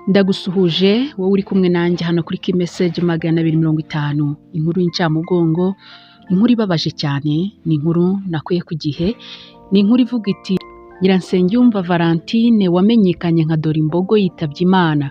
Ndagusuhuje wowe uri kumwe nanjye hano kuri Key-Message 250. Inkuru y'incamugongo, inkuru ibabaje cyane, ni inkuru nakuye ku Gihe. Ni inkuru ivuga iti Nyiransengiyumva Valentine wamenyekanye nka Dorimbogo yitabye Imana.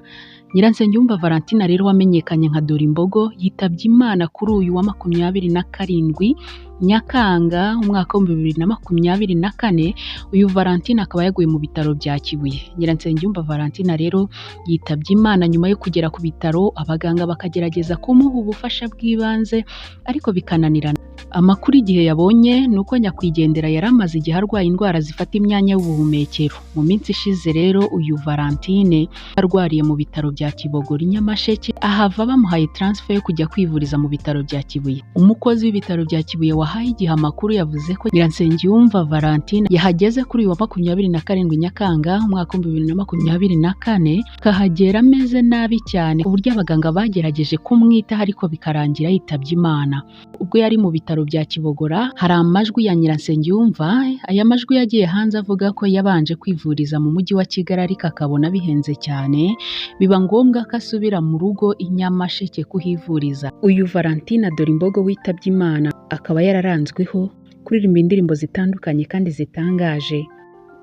Nyiransengiyumva Valentine rero wamenyekanye nka Dorimbogo yitabye Imana kuri uyu wa 27 Nyakanga umwaka wa 2024. Uyu Valentine akaba yaguye mu bitaro bya Kibuye. Nyiransengiyumva Valentine rero yitabye Imana nyuma yo kugera ku bitaro, abaganga bakagerageza kumuha ubufasha bw'ibanze ariko bikananirana. Amakuru Igihe yabonye nuko nyakwigendera yari amaze igihe arwaye indwara zifata imyanya y'ubuhumekero. Mu minsi ishize rero uyu Valentine arwariye mu bitaro bya Kibogora i Nyamasheke, ahava bamuhaye transfer yo kujya kwivuriza mu bitaro bya Kibuye. Umukozi w'ibitaro bya Kibuye wahaye Igihe amakuru yavuze ko Nyiransengiyumva Valentine yahageze kuri uyu wa 27 Nyakanga umwaka wa 2024, kahagera ameze nabi cyane ku buryo abaganga bagerageje kumwitaho ariko bikarangira yitabye Imana. Ubwo yari mu bitaro bya Kibogora, hari amajwi ya Nyiransengiyumva. Aya majwi yagiye hanze avuga ko yabanje kwivuriza mu mujyi wa Kigali ariko akabona bihenze cyane, biba ngombwa ko asubira mu rugo i Nyamasheke kuhivuriza. Uyu Valentine Dorimbogo witabye Imana akaba yararanzweho kuririmba indirimbo zitandukanye kandi zitangaje,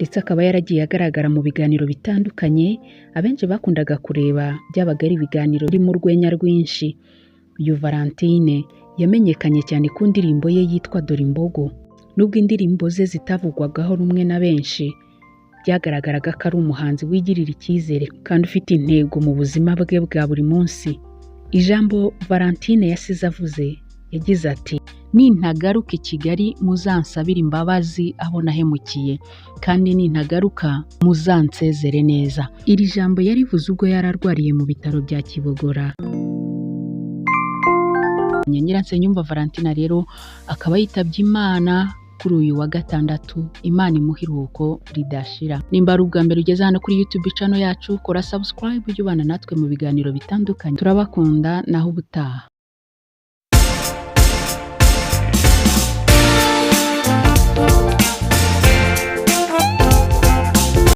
ndetse akaba yaragiye agaragara mu biganiro bitandukanye abenshi bakundaga kureba, byabaga ari ibiganiro birimo urwenya rwinshi. Uyu Valentine yamenyekanye cyane ku ndirimbo ye yitwa Dorimbogo. Nubwo indirimbo ze zitavugwagaho rumwe na benshi, byagaragaraga ko ari umuhanzi wigirira icyizere kandi ufite intego mu buzima bwe bwa buri munsi. Ijambo Valentine yasize avuze, yagize ati nintagaruka i Kigali muzansabire imbabazi abo nahemukiye, kandi nintagaruka muzansezere neza. Iri jambo yarivuze ubwo yararwariye mu bitaro bya Kibogora. Nyiransengiyumva Valentine rero akaba yitabye Imana kuri uyu wa 6. Imana imuhe iruhuko ridashira. Nimba ari ubwa mbere ugeze hano kuri YouTube channel yacu, kora subscribe ujye ubana natwe mu biganiro bitandukanye. Turabakunda naho ubutaha.